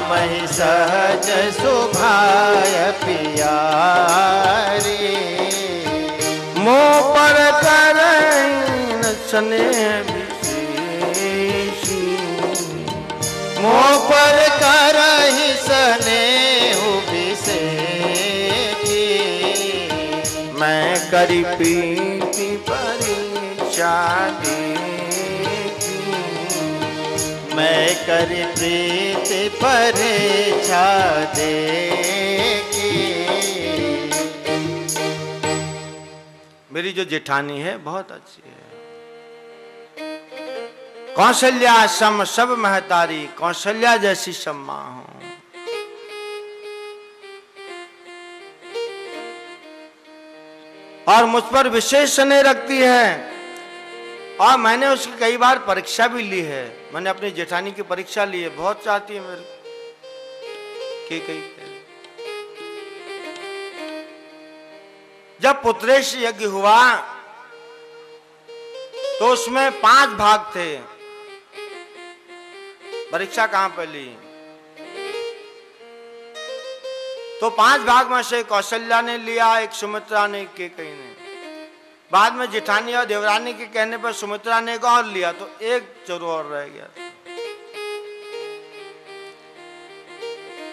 मही सहज सुभाय पियारी। मोह पर करैन स्नेह विशेषी, मोह पर करहि स्नेह विशेषी। मैं करी प्रीति परीक्षा देखी, मैं करी प्रीति परीक्षा देखी। मेरी जो जेठानी है बहुत अच्छी है। कौशल्या सम सब महतारी, कौशल्या जैसी सम्मा हूं। और मुझ पर विशेष स्नेह रखती है। और मैंने उसकी कई बार परीक्षा भी ली है। मैंने अपनी जेठानी की परीक्षा ली है। बहुत चाहती है मेरे कई। जब पुत्रेश यज्ञ हुआ तो उसमें 5 भाग थे। परीक्षा कहां पर ली? तो 5 भाग में से कौशल्या ने लिया, एक सुमित्रा ने, केकई ने। बाद में जेठानी और देवरानी के कहने पर सुमित्रा ने एक और लिया, तो एक जरूर और रह गया।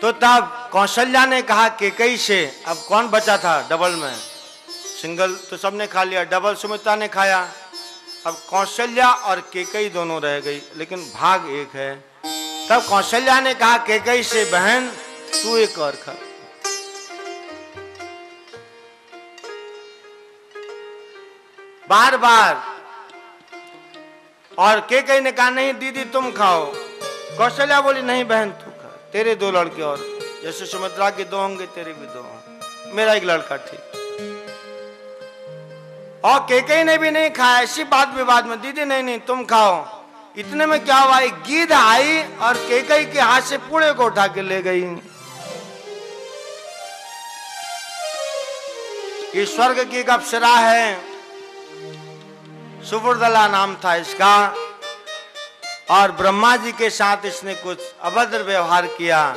तो तब कौशल्या ने कहा केकई से, अब कौन बचा था डबल में? सिंगल तो सबने खा लिया, डबल सुमित्रा ने खाया। अब कौशल्या और केकई दोनों रह गई, लेकिन भाग एक है। तब कौशल्या ने कहा केकई से, बहन तू एक और खा। बार बार। और केकई ने कहा नहीं दीदी तुम खाओ। कौशल्या बोली नहीं बहन तू खा, तेरे 2 लड़के और, जैसे सुमित्रा के 2 होंगे तेरे भी 2 होंगे, मेरा एक लड़का ठीक। और केकई ने भी नहीं खाया। ऐसी बात विवाद में दीदी नहीं तुम खाओ। इतने में क्या हुआ, एक गीध आई और केकई के हाथ से पूरे को उठा के ले गई। ये स्वर्ग की एक अप्सरा है, सुवर्दला नाम था इसका। और ब्रह्मा जी के साथ इसने कुछ अभद्र व्यवहार किया,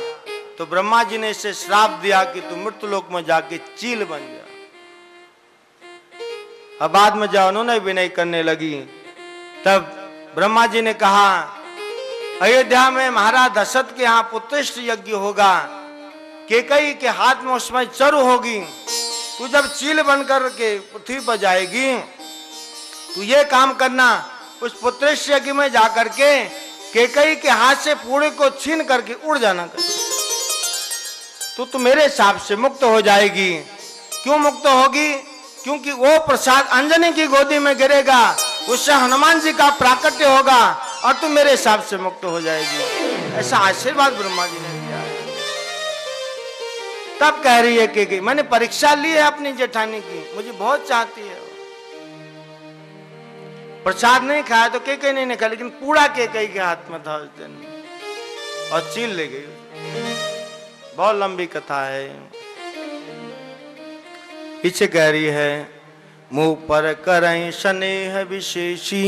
तो ब्रह्मा जी ने इसे श्राप दिया कि तू मृत्युलोक में जाके चील बन जा। अब बाद में जब उन्होंने विनय करने लगी, तब ब्रह्मा जी ने कहा अयोध्या में महाराज दशरथ के यहाँ पुत्रेष्ठ यज्ञ होगा, केकई के हाथ में उसमें चरु होगी। तू जब चील बनकर के पृथ्वी पर जाएगी, तू ये काम करना, उस पुत्रेष्ठ यज्ञ में जाकर के केकई के हाथ से पूरे को छीन करके उड़ जाना कर। तो मेरे शाप से मुक्त हो जाएगी। क्यों मुक्त होगी? क्योंकि वो प्रसाद अंजनी की गोदी में गिरेगा, उससे हनुमान जी का प्राकट्य होगा और तू मेरे शाप से मुक्त हो जाएगी। ऐसा आशीर्वाद ब्रह्मा जी ने दिया। तब कह रही है कि मैंने परीक्षा ली है अपनी जेठानी की, मुझे बहुत चाहती है। प्रसाद नहीं खाया तो केकई नहीं खाया, लेकिन पूरा केकई के हाथ में था उस दिन, और चील ले गई। बहुत लंबी कथा है। पीछे कह रही है मुंह पर करई स्नेह विशेषी,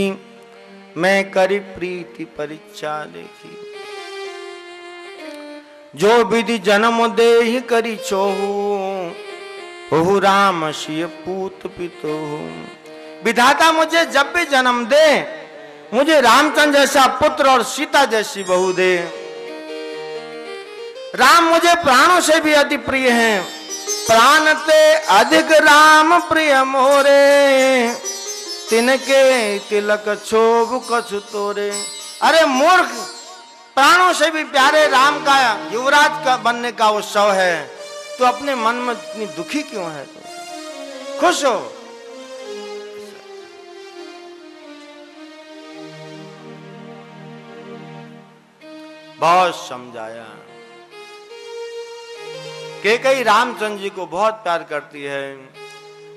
मैं करी प्रीति परीक्षा देखी। जो विधि जन्म दे ही करी छोहू, हो राम सिय पूत पितो। विधाता मुझे जब भी जन्म दे, मुझे रामचंद्र जैसा पुत्र और सीता जैसी बहू दे। राम मुझे प्राणों से भी अति प्रिय हैं, प्राण ते अधिक राम प्रिय मोरे, तिनके तिलक क्षोभ कछु तोरे। अरे मूर्ख, प्राणों से भी प्यारे राम का युवराज का बनने का उत्सव है, तो अपने मन में इतनी दुखी क्यों है? तो खुश हो। बहुत समझाया। केकई रामचंद्र जी को बहुत प्यार करती है।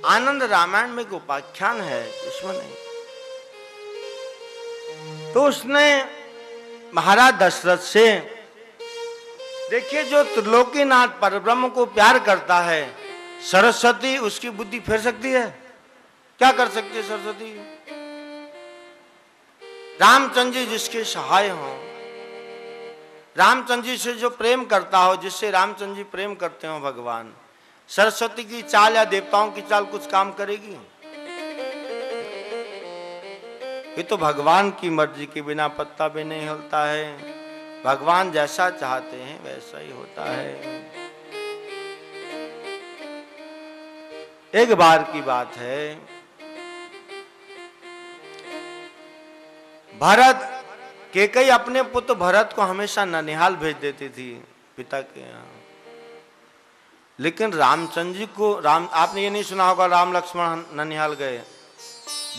आनंद रामायण में एक उपाख्यान है, इसमें नहीं। तो उसने महाराज दशरथ से, देखिए जो त्रिलोकीनाथ परब्रह्म को प्यार करता है, सरस्वती उसकी बुद्धि फेर सकती है? क्या कर सकती है सरस्वती? रामचंद्र जी जिसके सहाय हों, रामचंद्र जी से जो प्रेम करता हो, जिससे रामचंद्र जी प्रेम करते हो भगवान, सरस्वती की चाल या देवताओं की चाल कुछ काम करेगी? ये तो भगवान की मर्जी के बिना पत्ता भी नहीं हिलता है। भगवान जैसा चाहते हैं वैसा ही होता है। एक बार की बात है, भरत केकई अपने पुत्र भरत को हमेशा ननिहाल भेज देती थी पिता के यहाँ, लेकिन रामचंद्र जी को आपने ये नहीं सुना होगा राम लक्ष्मण ननिहाल गए,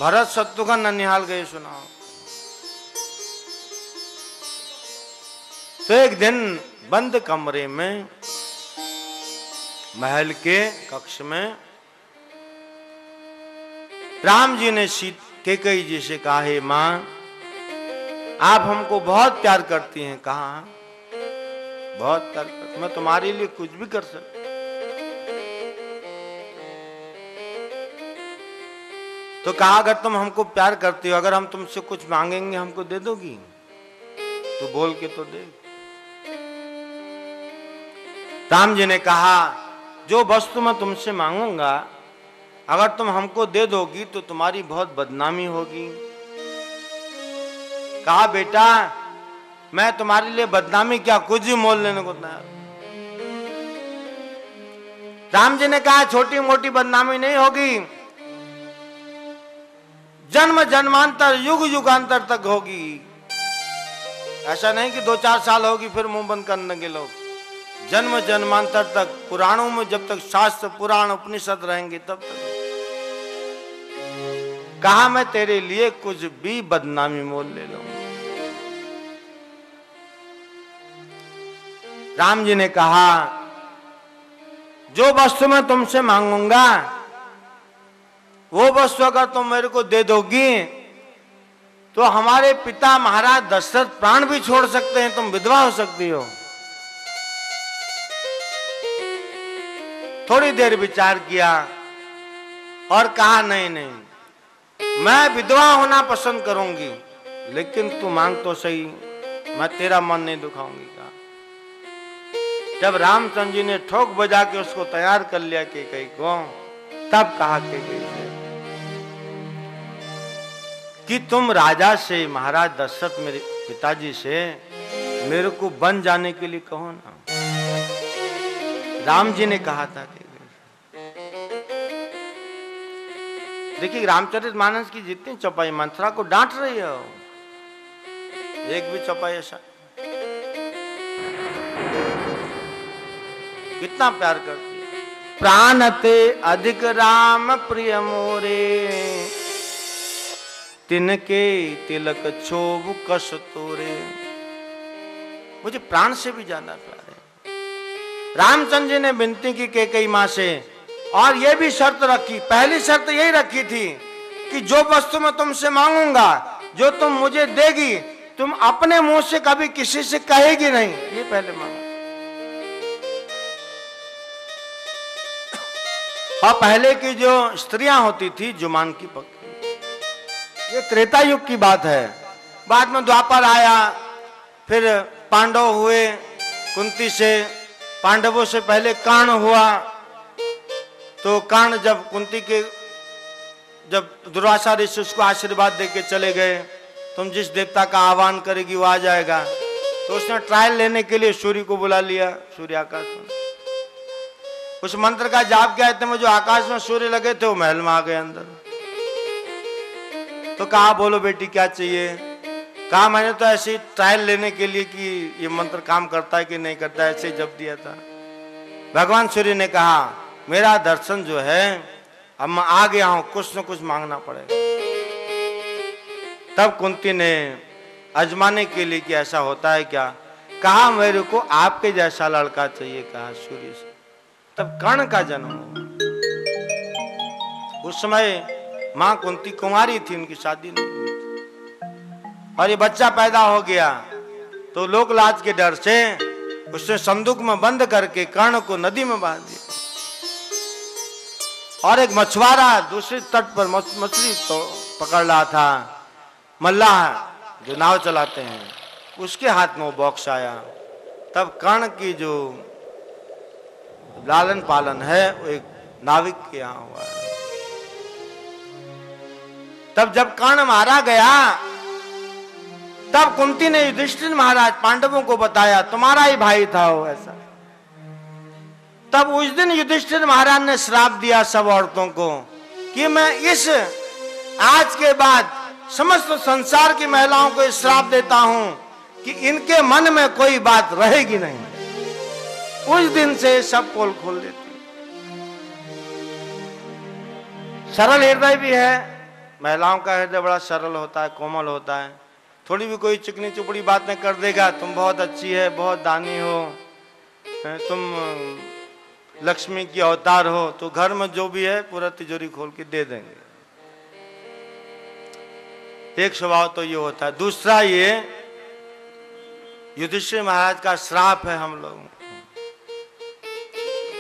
भरत शत्रुघ्न ननिहाल गए, सुना हो? तो एक दिन बंद कमरे में, महल के कक्ष में, राम जी ने कैकेयी जी से कहा, हे मां, आप हमको बहुत प्यार करती हैं। कहा, बहुत प्यार करती, मैं तुम्हारे लिए कुछ भी कर सकती। तो कहा, अगर तुम हमको प्यार करती हो, अगर हम तुमसे कुछ मांगेंगे हमको दे दोगी? तो बोल के तो दे। राम जी ने कहा, जो वस्तु मैं तुमसे मांगूंगा अगर तुम हमको दे दोगी तो तुम्हारी बहुत बदनामी होगी। कहा, बेटा मैं तुम्हारे लिए बदनामी क्या, कुछ भी मोल लेने को तैयार। राम जी ने कहा, छोटी मोटी बदनामी नहीं होगी, जन्म जन्मांतर युग युगांतर तक होगी। ऐसा नहीं कि 2-4 साल होगी फिर मुंह बंद कर देंगे लोग। जन्म जन्मांतर तक, पुराणों में जब तक शास्त्र पुराण उपनिषद रहेंगे तब तक। कहा, मैं तेरे लिए कुछ भी बदनामी मोल ले लूंगा। राम जी ने कहा, जो वस्तु मैं तुमसे मांगूंगा वो वस्तु अगर तुम मेरे को दे दोगी तो हमारे पिता महाराज दशरथ प्राण भी छोड़ सकते हैं, तुम विधवा हो सकती हो। थोड़ी देर विचार किया और कहा, नहीं नहीं, मैं विधवा होना पसंद करूंगी, लेकिन तू मांग तो सही, मैं तेरा मन नहीं दुखाऊंगी। कहा। जब रामचंद्र जी ने ठोक बजा के उसको तैयार कर लिया कैकेयी को, तब कहा कैकेयी से कि तुम राजा से, महाराज दशरथ मेरे पिताजी से मेरे को बन जाने के लिए कहो ना। राम जी ने कहा था कि देखिए, रामचरितमानस की जितनी चौपाई, मंथरा को डांट रही हो, एक भी चौपाई ऐसा, कितना प्यार करती है। प्राण ते अधिक राम प्रिय मोरे, तिनके तिलक छोब कस तोरे। मुझे प्राण से भी ज्यादा प्यार है। रामचंद्र जी ने विनती की कैकेयी मां से, और ये भी शर्त रखी, पहली शर्त यही रखी थी कि जो वस्तु मैं तुमसे मांगूंगा, जो तुम मुझे देगी, तुम अपने मुंह से कभी किसी से कहेगी नहीं, ये पहले मांगो। और पहले की जो स्त्रियां होती थी जुमान की पक्की, ये त्रेता युग की बात है। बाद में द्वापर आया, फिर पांडव हुए, कुंती से, पांडवों से पहले कर्ण हुआ। तो कर्ण जब कुंती के, जब दुर्वासा ऋषि उसको आशीर्वाद देके चले गए, तुम जिस देवता का आह्वान करेगी वो आ जाएगा, तो उसने ट्रायल लेने के लिए सूर्य को बुला लिया। सूर्य आकाश में उस मंत्र का जाप किया, इतने में जो आकाश में सूर्य लगे थे वो महल में आ गए अंदर। तो कहा, बोलो बेटी क्या चाहिए? कहा, मैंने तो ऐसे ट्रायल लेने के लिए कि ये मंत्र काम करता है कि नहीं करता है, ऐसे जप दिया था। भगवान सूर्य ने कहा, मेरा दर्शन जो है, अब मैं आ गया हूं, कुछ न कुछ मांगना पड़ेगा। तब कुंती ने आजमाने के लिए कि ऐसा होता है क्या, कहा, मेरे को आपके जैसा लड़का चाहिए। कहा सूर्य से। तब कर्ण का जन्म हुआ। उस समय मां कुंती कुमारी थी, उनकी शादी नहीं हुई थी, और ये बच्चा पैदा हो गया। तो लोक लाज के डर से उसने संदूक में बंद करके कर्ण को नदी में बहा दिया। और एक मछुआरा दूसरे तट पर मछली तो पकड़ रहा था, मल्लाह जो नाव चलाते हैं, उसके हाथ में वो बॉक्स आया। तब कर्ण की जो लालन पालन है वो एक नाविक के यहां हुआ है। तब जब कर्ण मारा गया तब कुंती ने युधिष्ठिर महाराज पांडवों को बताया तुम्हारा ही भाई था वो ऐसा। तब उस दिन युधिष्ठिर महाराज ने श्राप दिया सब औरतों को कि मैं इस आज के बाद समस्त संसार की महिलाओं को श्राप देता हूं कि इनके मन में कोई बात रहेगी नहीं। उस दिन से सब पोल खोल देती। सरल हृदय भी है, महिलाओं का हृदय बड़ा सरल होता है, कोमल होता है। थोड़ी भी कोई चिकनी चुपड़ी बात नहीं कर देगा, तुम बहुत अच्छी है, बहुत दानी हो, तुम लक्ष्मी की अवतार हो, तो घर में जो भी है पूरा तिजोरी खोल के दे देंगे। एक स्वभाव तो ये होता है। दूसरा ये युधिष्ठिर महाराज का श्राप है हम लोगों को।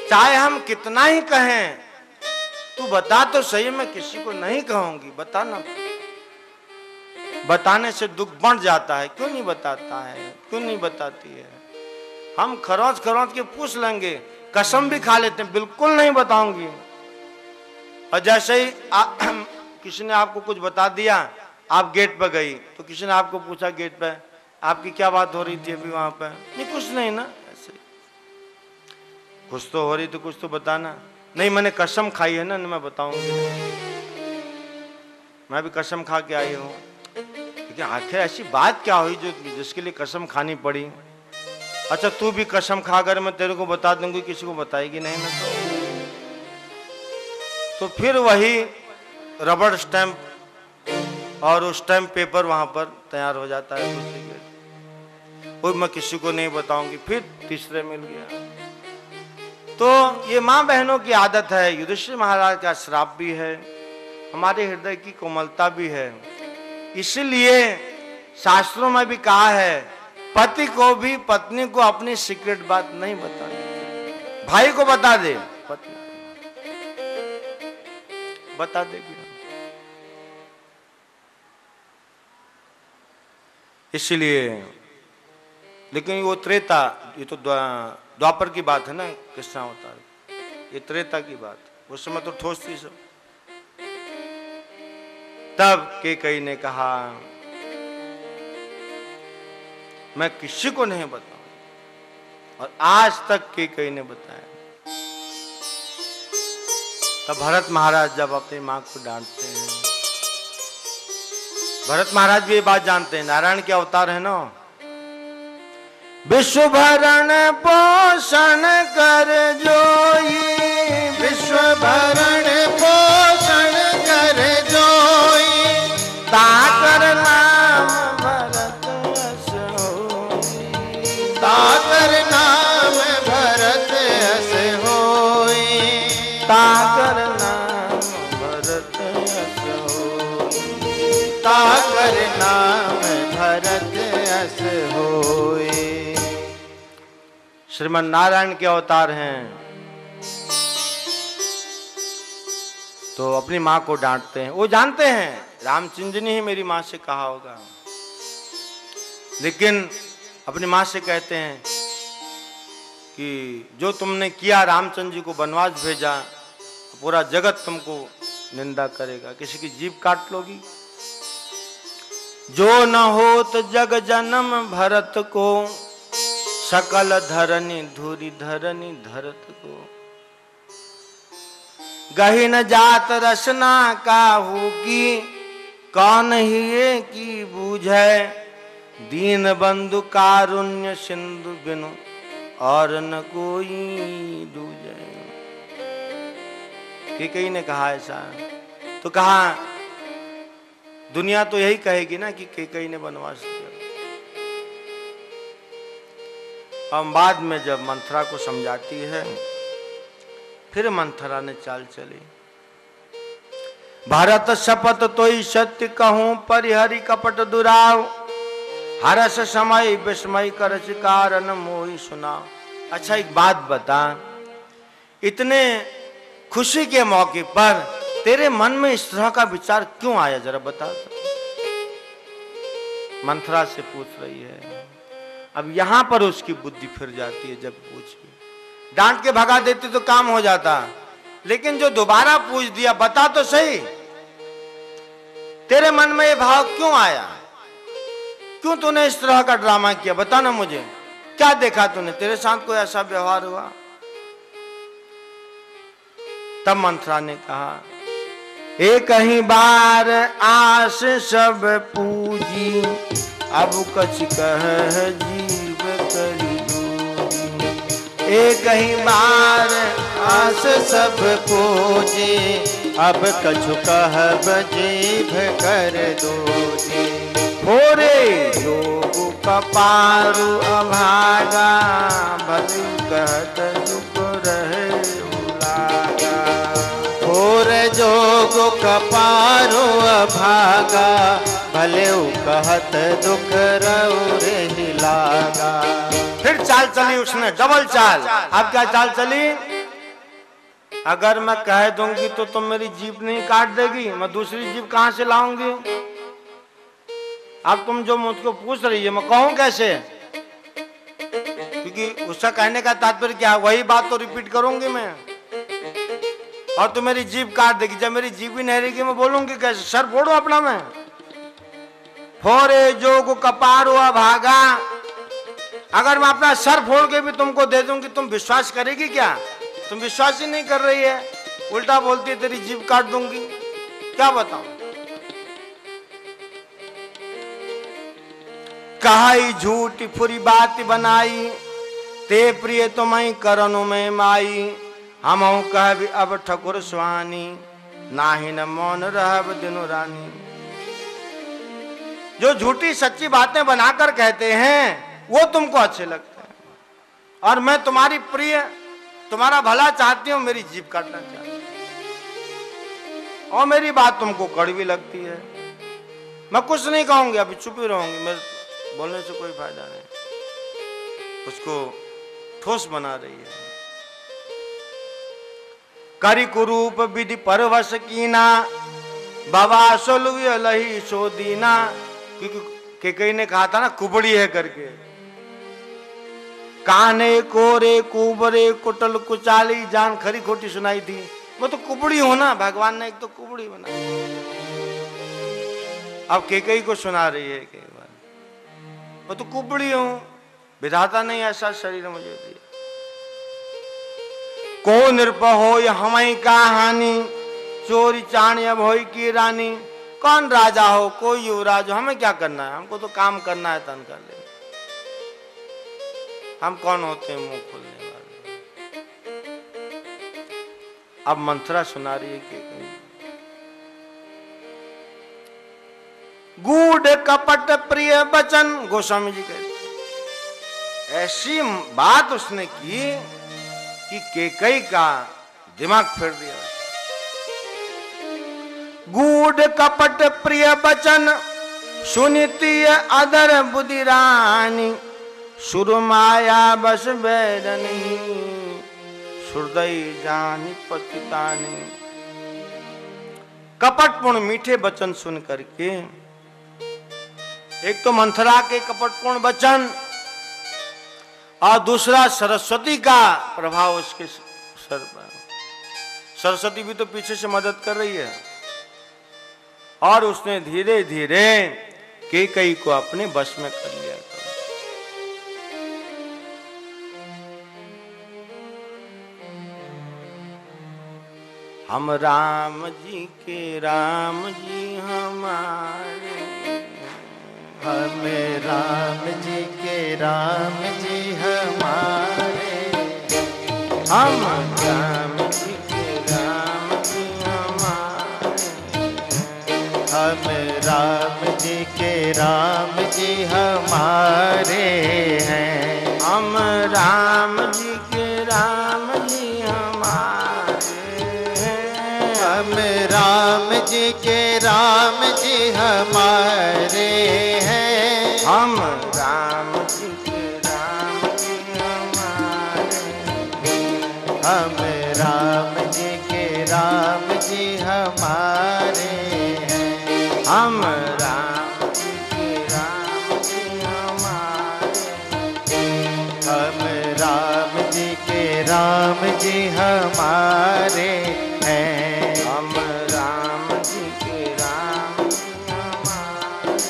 चाहे हम कितना ही कहें तू बता तो सही, मैं किसी को नहीं कहूंगी, बताना। बताने से दुख बढ़ जाता है। क्यों नहीं बताता है, क्यों नहीं बताती है? हम खरोंच खरोंच के पूछ लेंगे, कसम भी खा लेते हैं बिल्कुल नहीं बताऊंगी। और जैसे ही किसी ने आपको कुछ बता दिया, आप गेट पर गई तो किसी ने आपको पूछा गेट पे आपकी क्या बात हो रही थी अभी वहां पे? नहीं कुछ नहीं ना, ऐसे कुछ तो हो रही तो कुछ तो बताना। नहीं मैंने कसम खाई है ना, मैं बताऊंगी। मैं भी कसम खा के आई हूँ, लेकिन आखिर ऐसी बात क्या हुई जो जिसके लिए कसम खानी पड़ी? अच्छा तू भी कसम खा कर मैं तेरे को बता दूंगी, किसी को बताएगी नहीं ना। तो फिर वही रबड़ स्टैंप और उस स्टैंप पेपर वहां पर तैयार हो जाता है दूसरी के। वो मैं किसी को नहीं बताऊंगी, फिर तीसरे मिल गया। तो ये मां बहनों की आदत है। युधिष्ठिर महाराज का श्राप भी है, हमारे हृदय की कोमलता भी है। इसलिए शास्त्रों में भी कहा है पति को भी पत्नी को अपनी सीक्रेट बात नहीं बतानी। भाई को बता दे, पत्नी बता देगी। इसलिए लेकिन वो त्रेता, ये तो द्वापर की बात है ना, कृष्ण अवतार, ये त्रेता की बात। उस समय तो ठोस थी सब। तब कैकेयी ने कहा मैं किसी को नहीं बताऊं, और आज तक कैकेयी ने बताया। तब भरत महाराज जब अपनी मां को डांटते हैं, भरत महाराज भी ये बात जानते हैं, नारायण के अवतार है ना। विश्व भरण पोषण कर जोई, विश्व भरण पोषण कर जोई, ताकर नाम भरत यश होई, ताकर नाम भरत यश होई, ताकर नाम भरत यश होई, ताकर नाम भरत यश होई। श्रीमन नारायण के अवतार हैं तो अपनी मां को डांटते हैं। वो जानते हैं रामचंद्र ने ही मेरी मां से कहा होगा, लेकिन अपनी मां से कहते हैं कि जो तुमने किया, रामचंद्र जी को वनवास भेजा, पूरा जगत तुमको निंदा करेगा, किसी की जीभ काट लोगी। जो न होत जग जन्म भरत को, सकल धरनी धूरी धरनी धरत को, गही न जात रसना काहू की, कौन ही की बूझे, दीन बंधु कारुण्य सिंधु बिनु और न कोई दूजे। कैकेयी ने कहा ऐसा, तो कहा दुनिया तो यही कहेगी ना कि कैकेयी ने वनवास किया। हम बाद में जब मंथरा को समझाती है, फिर मंथरा ने चाल चली। भारत शपथ तोई सत्य कहूं, परिहरि कपट दुराव, हरस समय विस्मय करच कारण मोहि सुनाओ। अच्छा एक बात बता, इतने खुशी के मौके पर तेरे मन में इस तरह का विचार क्यों आया, जरा बता। मंथरा से पूछ रही है। अब यहां पर उसकी बुद्धि फिर जाती है। जब पूछी, डांट के भगा देती तो काम हो जाता, लेकिन जो दोबारा पूछ दिया, बता तो सही तेरे मन में ये भाव क्यों आया, क्यों तूने इस तरह का ड्रामा किया, बता ना मुझे, क्या देखा तूने, तेरे साथ कोई ऐसा व्यवहार हुआ? तब मंथरा ने कहा, एक ही बार आस सब पूजी, अब कछ कह जीव करी दूजी। एक ही बार आस सब पूजी, अब कछु कहब जीभ कर दूजी। होरे योग कपारु अभागा, भले कहत दुख रहे उलागा। होर जोग कपारो अभागा, भले कहत दुख रौरे ही लागा। फिर चाल चली उसने, डबल चाल। अब क्या चाल चली? अगर मैं कह दूंगी तो तुम मेरी जीभ नहीं काट देगी, मैं दूसरी जीभ कहां से लाऊंगी? अब तुम जो मुझको पूछ रही है, मैं कहूं कैसे? क्योंकि उसका कहने का तात्पर्य क्या है, वही बात तो रिपीट करूंगी मैं, और तुम मेरी जीभ काट देगी। जब मेरी जीभ ही नहीं रहेगी, मैं बोलूंगी कैसे? सर फोड़ो अपना मैं। फोरे जोग कपारो अभागा, अगर मैं अपना सर फोड़ के भी तुमको दे दूंगी, तुम विश्वास करेगी क्या? तुम विश्वास ही नहीं कर रही है, उल्टा बोलती है तेरी जीभ काट दूंगी। क्या बताऊं? कहाई झूठी फुरी बात बनाई, ते प्रिय तुम्हें करनु में माई। हम कह भी अब ठकुर स्वानी, नाही न मौन रहब दिनो रानी। जो झूठी सच्ची बातें बनाकर कहते हैं वो तुमको अच्छे लगते हैं, और मैं तुम्हारी प्रिय, तुम्हारा भला चाहती हूं, मेरी जीभ काटना चाहती हूं, और मेरी बात तुमको कड़वी लगती है। मैं कुछ नहीं कहूंगी, अभी चुप ही रहूंगी, मेरे बोलने से कोई फायदा नहीं। उसको ठोस बना रही है। करी कुरूप विधि परवश कीना, बाबा सोलुय लही सो दीना। क्योंकि कई ने कहा था ना, कुबड़ी है करके। काने कोरे कुबरे कुटल कुचाली, जान खरी खोटी सुनाई थी। वो तो कुबड़ी हो ना, भगवान ने एक तो कुबड़ी बनाई। अब केकई को सुना रही है कि वो तो कुबड़ी हूं, विधाता नहीं ऐसा शरीर मुझे दिया। को नृप हो हमें का हानि, चोरी चाणी अब हो की रानी। कौन राजा हो, कोई युवराज हो, हमें क्या करना है? हमको तो काम करना है, तन कर ले। हम कौन होते हैं मुंह खोलने वाले? अब मंत्रा सुना रही है कि गूढ़ कपट प्रिय वचन, गोस्वामी जी कहते, ऐसी बात उसने की कि केकई का दिमाग फिर दिया। गूढ़ कपट प्रिय वचन, सुनिती अदर बुद्धि रानी। सुरमाया बस बैरनी, सुरदई जानी पतितानी। कपटपूर्ण मीठे वचन सुन करके, एक तो मंथरा के कपटपूर्ण वचन, और दूसरा सरस्वती का प्रभाव उसके सर पर। सरस्वती भी तो पीछे से मदद कर रही है, और उसने धीरे धीरे केकई को अपने वश में कर लिया। हम राम जी के राम जी हमारे, हमें राम जी के राम जी हमारे। हम राम जी के राम जी हमारे। हम राम जी के राम जी हमारे हैं। हम राम जी के राम जी हमारे। हम राम जी के राम जी हमारे हैं। हम राम जी के राम जी हमारे। हम राम जी के राम जी हमारे हैं। हम राम जी के राम जी हमारे। जी के राम जी हमारे हैं। हम राम जी के राम जी हमारे,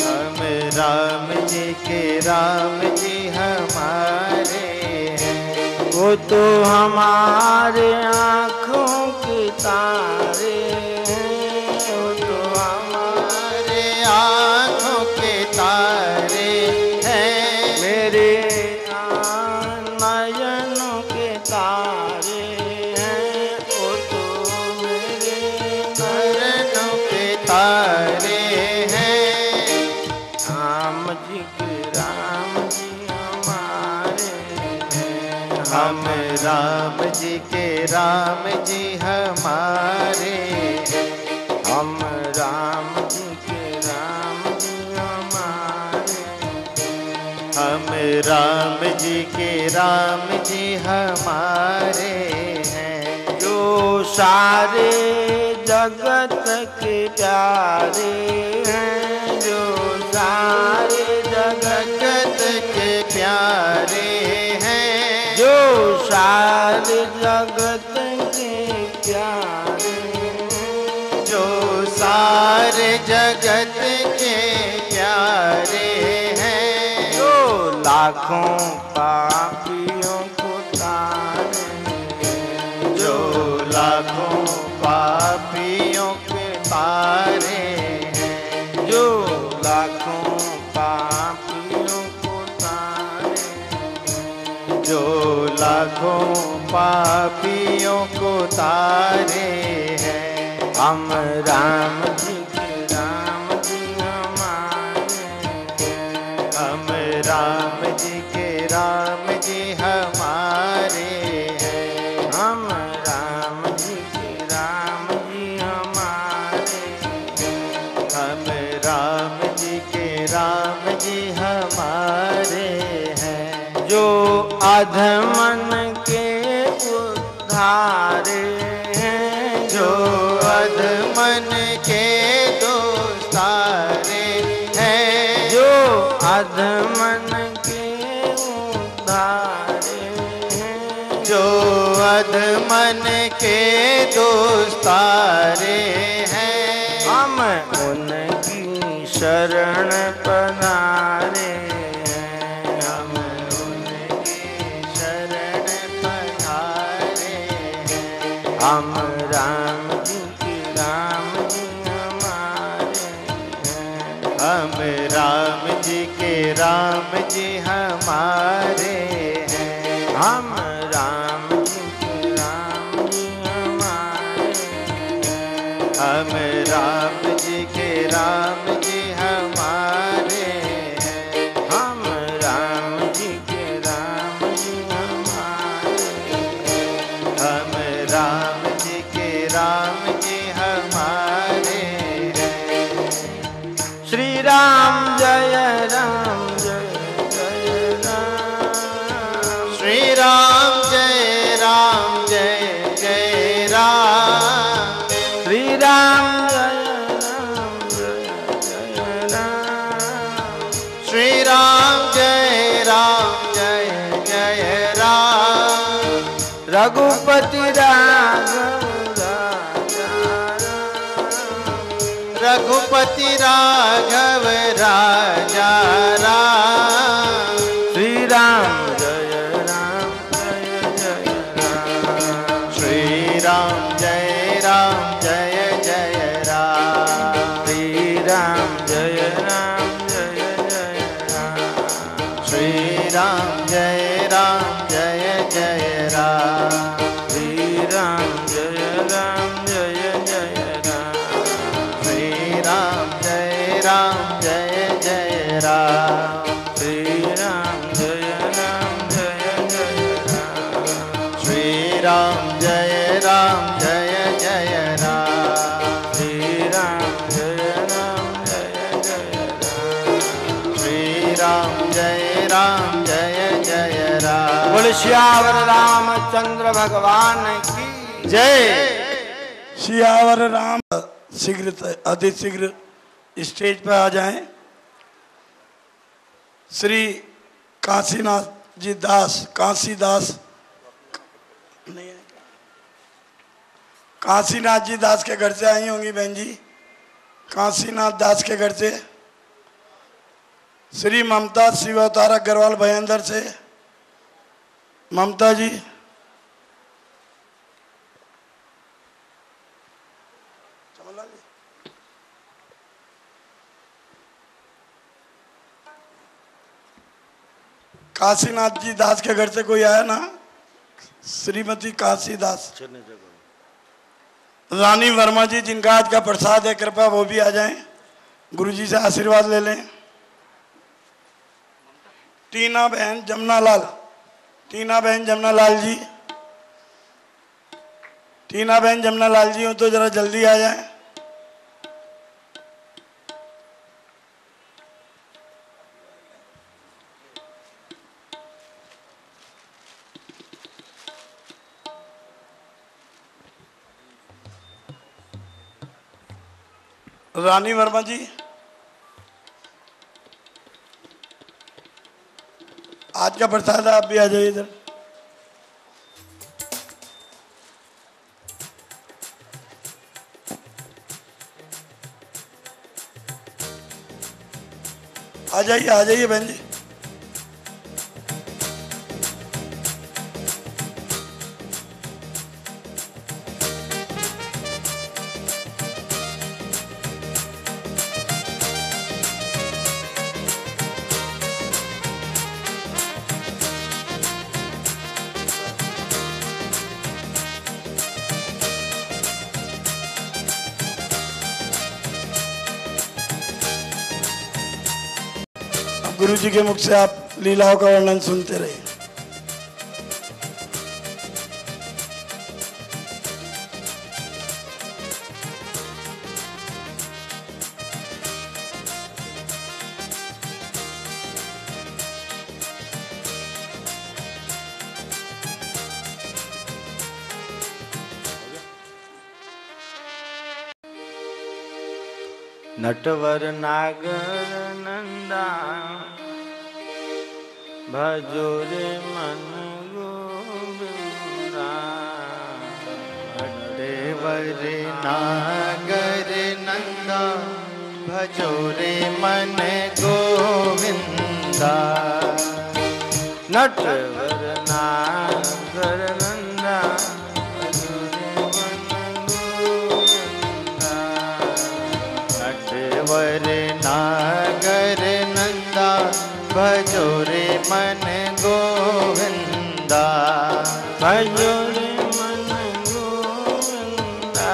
हम राम जी के राम जी हमारे हैं। वो तो हमारे आँखों के तारे हैं, वो तो हमारे आँखों के तारे हैं। मेरे नयनों के तारे हैं, वो तो मेरे नयनों के तारे हैं। राम जी के राम जी हमारे हैं। हम राम जी के राम जी हमारे हैं। हम राम जी के राम जी हमारे, हम राम जी के राम जी हमारे हैं। जो सारे जगत के प्यारे हैं, जो सारे जगत के प्यारे हैं। जो सारे जगत के प्यारे हैं, जो सारे जगत के प्यारे हैं। जो लाखों पापियों को तारे हैं, जो लाखों पापियों के तारे हैं। जो लाखों पापियों को तारे हैं। जो लाखों पापियों को तारे हैं। हम राम जी के राम जी हमारे हैं। हम राम जी के राम जी हमारे हैं। हम राम जी के राम जी हमारे हैं। हम राम जी के राम जी हमारे हैं। जो अधमन के उद्धारे हैं, जो अधमन के दोस्तारे हैं। जो अधमन के उद्धारे हैं। जो अधमन के दोस्तारे हैं। हम उनकी शरण पधारे हैं। हम उनकी शरण पधारे हैं। हम राम जी के राम जी हमारे हैं। हम राम जी के राम जी हमारे हैं। हम राम जी के राम जी हमारे हैं। हम राम जी के राम जी हमारे हैं। हम राम जी के राम जी हमारे हैं। हम राम जी के राम जी हमारे हैं। श्री राम जय राम जय जय राम। श्री राम जय राम जय जय राम। श्री राम जय राम जय जय राम। श्री राम जय राम जय जय राम। रघुपति राघव राजा राम। रघुपति राघव राजा राम। श्री राम जय राम जय जय राम। श्री राम जय राम जय जय राम। श्री राम जय राम जय जय राम। श्री राम जय राम जय जय राम। श्री राम जय राम जय जय राम। श्री राम जय राम जय जय राम। श्री राम जय राम जय जय राम। श्री राम जय राम जय जय राम। श्री राम जय राम जय जय राम। श्री राम जय राम जय जय राम। बोल श्यावर रामचंद्र भगवान की जय। सियावर राम शीघ्र अतिशीघ्र स्टेज पर आ जाएं। श्री काशीनाथ जी दास, काशी दास नहीं है, काशीनाथ जी दास के घर से आई होंगी बहन जी, काशीनाथ दास के घर से। श्री ममता शिव अवतार अग्रवाल भयंदर से ममता जी। काशीनाथ जी दास के घर से कोई आया ना? श्रीमती काशी दास। रानी वर्मा जी जिनका आज का प्रसाद है, कृपया वो भी आ जाएं, गुरुजी से आशीर्वाद ले लें। टीना बहन जमुनालाल, टीना बहन जमुनालाल जी, टीना बहन जमुनालाल जी हो तो जरा जल्दी आ जाएं। रानी वर्मा जी, आज का प्रसाद आप भी आ जाइए इधर। आ जाइए बहन जी। गुरु जी के मुख से आप लीलाओं का वर्णन सुनते रहिए। नटवर नागर नंदा भजो रे मन गोविंदा। नटवर नागर नंदा भजो रे मन गोविंदा। नटवर नागर नंदा भजो रे मन गोविंदा। नटवर नागर नंदा भजो रे मन गोविंदा। भजो रे मन गोविंदा।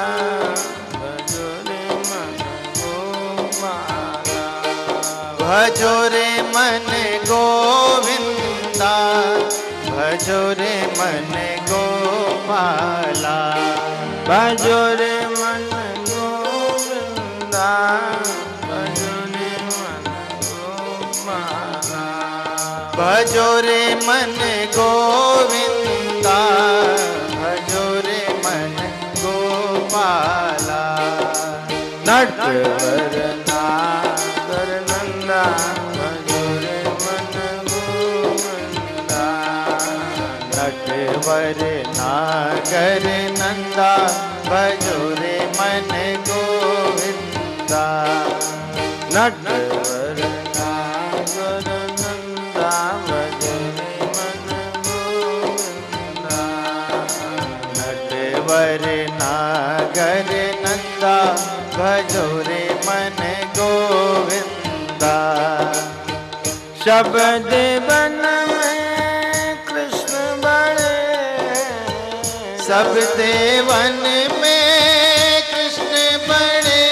भजो रे मन गोपाला। भजो रे मन गोविंदा। भजो रे मन गोपाला। भजो रे मन गोविंदा। भजो रे मन गोपाला। भजो रे मन गोविंदा। भजो रे मन गोपाला। नटवर नागर नंदा भजो रे मन गोविंदा। नटवर नागर नंदा भजो रे मन गोविंदा। नटवर नागर नंदा भजो रे मन गोविंदा। नटवर नागर नंदा भजो रे मन गोविंदा। शब्द वन में कृष्ण बड़े। सब देवन में कृष्ण बड़े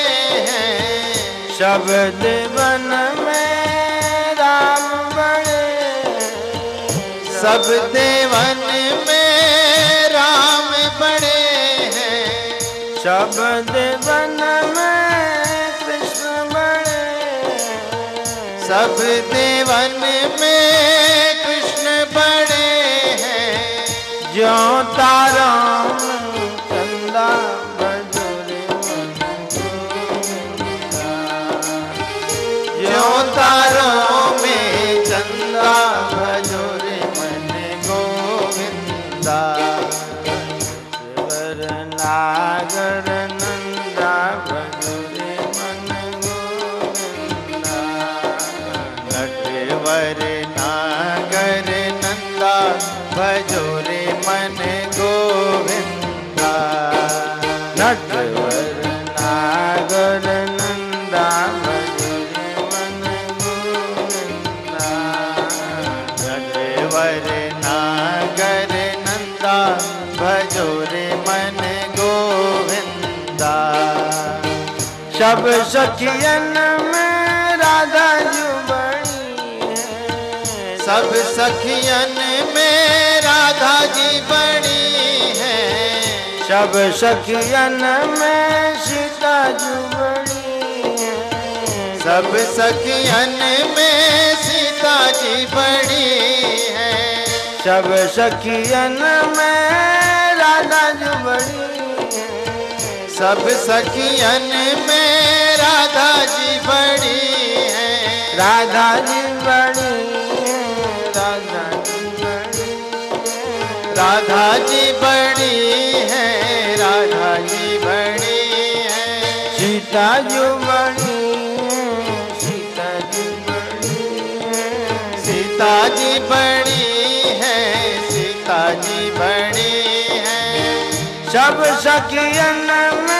हैं। शब्द वन में राम बड़े। सब देवन में राम बड़े हैं। शब्द वन में कृष्ण बड़े। सब देवन में कृष्ण बड़े हैं। ज्यों तारा चंदा भजो रे मन गोविंदा। ज्यों तारों में चंदा भजो रे मन गोविंदा वर नागर नंदा भजोरे मन गोविंदा नटवर नागर नंदा भजोरे मन गोविंदा नटवर नागर नंदा भजोरे मन गोविंदा नटवर नागर नंदा भजोरे मन गोविंदा सब सखियन में राधा जुबड़ी है सब सखियन में राधा जी बड़ी है सब सखियन में सीता जुबड़ी है सब सखियन में सीता जी बड़ी है सब सखियन में राधा जुबड़ी है सब सखियन में राधा जी बड़ी है राधा जी बड़ी है राधा जी बड़ी है राधा जी बड़ी है राधा जी बड़ी है सीता जुबड़ी है सीता जुबड़ी है सीता जी बड़ी है सीता जी बड़ी है सब सखियन में